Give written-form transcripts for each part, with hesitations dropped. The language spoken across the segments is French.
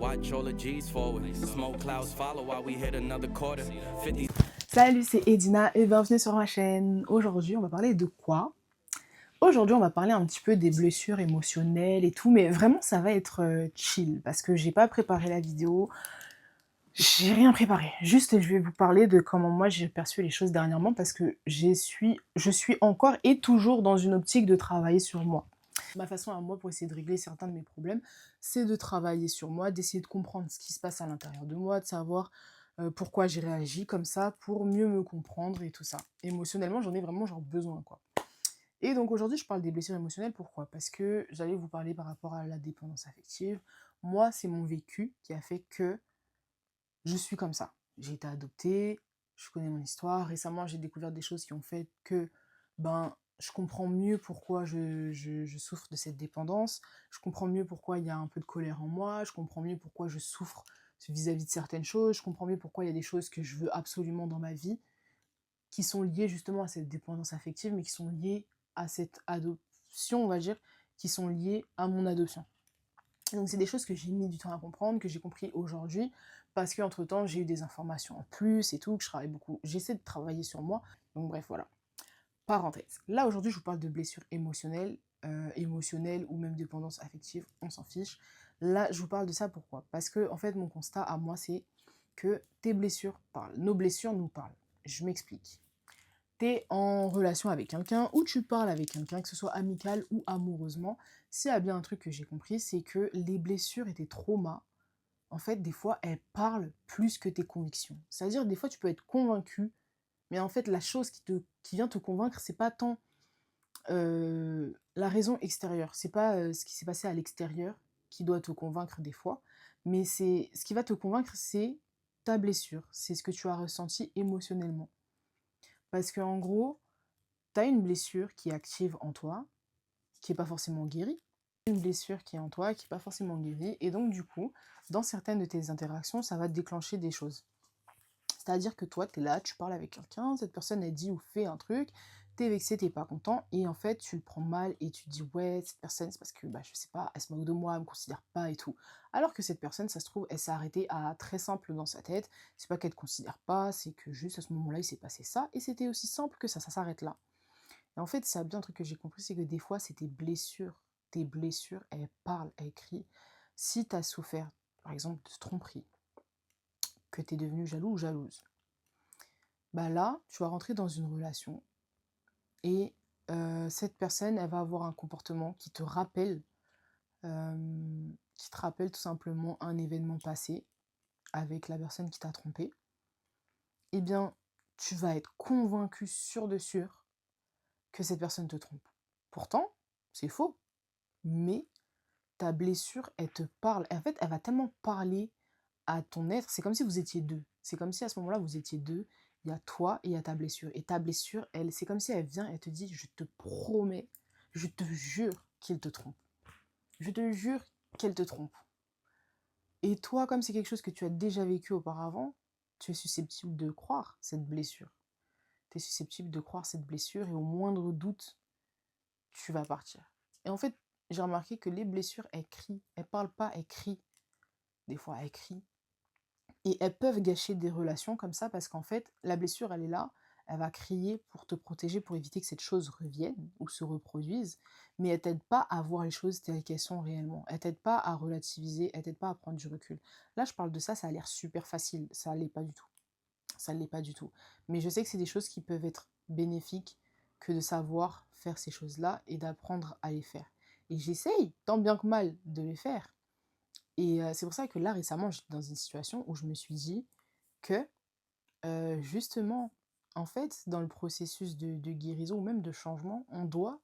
Watch all the G's forward. Smoke clouds follow while we hit another quarter. 50. Salut, c'est Edina et bienvenue sur ma chaîne. Aujourd'hui, on va parler de quoi? Aujourd'hui, on va parler un petit peu des blessures émotionnelles et tout, mais vraiment, ça va être chill parce que j'ai pas préparé la vidéo. J'ai rien préparé. Juste, je vais vous parler de comment moi j'ai perçu les choses dernièrement parce que je suis encore et toujours dans une optique de travailler sur moi. Ma façon à moi pour essayer de régler certains de mes problèmes, c'est de travailler sur moi, d'essayer de comprendre ce qui se passe à l'intérieur de moi, de savoir pourquoi j'ai réagi comme ça, pour mieux me comprendre et tout ça. Émotionnellement, j'en ai vraiment genre besoin, quoi. Et donc aujourd'hui, je parle des blessures émotionnelles, pourquoi? Parce que j'allais vous parler par rapport à la dépendance affective. Moi, c'est mon vécu qui a fait que je suis comme ça. J'ai été adoptée, je connais mon histoire. Récemment, j'ai découvert des choses qui ont fait que je comprends mieux pourquoi je souffre de cette dépendance. Je comprends mieux pourquoi il y a un peu de colère en moi. Je comprends mieux pourquoi je souffre vis-à-vis de certaines choses. Je comprends mieux pourquoi il y a des choses que je veux absolument dans ma vie qui sont liées justement à cette dépendance affective, mais qui sont liées à cette adoption, on va dire, qui sont liées à mon adoption. Donc c'est des choses que j'ai mis du temps à comprendre, que j'ai compris aujourd'hui, parce qu'entre temps j'ai eu des informations en plus et tout, que je travaille beaucoup, j'essaie de travailler sur moi, donc bref voilà. Parenthèse. Là aujourd'hui je vous parle de blessures émotionnelles ou même dépendance affective, on s'en fiche. Là je vous parle de ça pourquoi? Parce que en fait mon constat à moi c'est que tes blessures parlent, nos blessures nous parlent. Je m'explique. T'es en relation avec quelqu'un ou tu parles avec quelqu'un, que ce soit amical ou amoureusement, s'il y a bien un truc que j'ai compris, c'est que les blessures et tes traumas, en fait, des fois, elles parlent plus que tes convictions. C'est-à-dire, des fois, tu peux être convaincu, mais en fait, la chose qui vient te convaincre, c'est pas tant la raison extérieure, c'est pas ce qui s'est passé à l'extérieur qui doit te convaincre des fois, mais c'est ce qui va te convaincre, c'est ta blessure, c'est ce que tu as ressenti émotionnellement. Parce qu'en gros, tu as une blessure qui est active en toi, qui n'est pas forcément guérie. Une blessure qui est en toi, qui n'est pas forcément guérie. Et donc, du coup, dans certaines de tes interactions, ça va déclencher des choses. C'est-à-dire que toi, tu es là, tu parles avec quelqu'un, cette personne, elle dit ou fait un truc, t'es vexé, t'es pas content, et en fait, tu le prends mal et tu te dis, ouais, cette personne, c'est parce que, je sais pas, elle se moque de moi, elle me considère pas et tout. Alors que cette personne, ça se trouve, elle s'est arrêtée à très simple dans sa tête, c'est pas qu'elle te considère pas, c'est que juste à ce moment-là, il s'est passé ça, et c'était aussi simple que ça s'arrête là. Et en fait, c'est bien un truc que j'ai compris, c'est que des fois, c'est tes blessures, elles parlent, elles crient. Si t'as souffert, par exemple, de tromperie, que t'es devenu jaloux ou jalouse, là, tu vas rentrer dans une relation et cette personne, elle va avoir un comportement qui te rappelle tout simplement un événement passé avec la personne qui t'a trompé. Eh bien, tu vas être convaincu sûr de sûr que cette personne te trompe. Pourtant, c'est faux. Mais ta blessure, elle te parle. En fait, elle va tellement parler à ton être. C'est comme si vous étiez deux. C'est comme si à ce moment-là, vous étiez deux. Il y a toi et il y a ta blessure. Et ta blessure, elle, c'est comme si elle vient et te dit, je te promets, je te jure qu'il te trompe. Je te jure qu'elle te trompe. Et toi, comme c'est quelque chose que tu as déjà vécu auparavant, tu es susceptible de croire cette blessure. Tu es susceptible de croire cette blessure et au moindre doute, tu vas partir. Et en fait, j'ai remarqué que les blessures, elles crient. Elles parlent pas, elles crient. Des fois, elles crient. Et elles peuvent gâcher des relations comme ça parce qu'en fait, la blessure, elle est là. Elle va crier pour te protéger, pour éviter que cette chose revienne ou se reproduise. Mais elle t'aide pas à voir les choses telles qu'elles sont réellement. Elle t'aide pas à relativiser, elle t'aide pas à prendre du recul. Là, je parle de ça, ça a l'air super facile. Ça l'est pas du tout. Ça l'est pas du tout. Mais je sais que c'est des choses qui peuvent être bénéfiques que de savoir faire ces choses-là et d'apprendre à les faire. Et j'essaye, tant bien que mal, de les faire. Et c'est pour ça que là, récemment, j'étais dans une situation où je me suis dit que, justement, en fait, dans le processus de guérison ou même de changement, on doit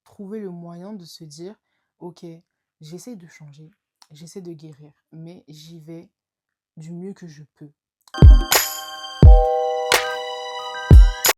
trouver le moyen de se dire, ok, j'essaie de changer, j'essaie de guérir, mais j'y vais du mieux que je peux.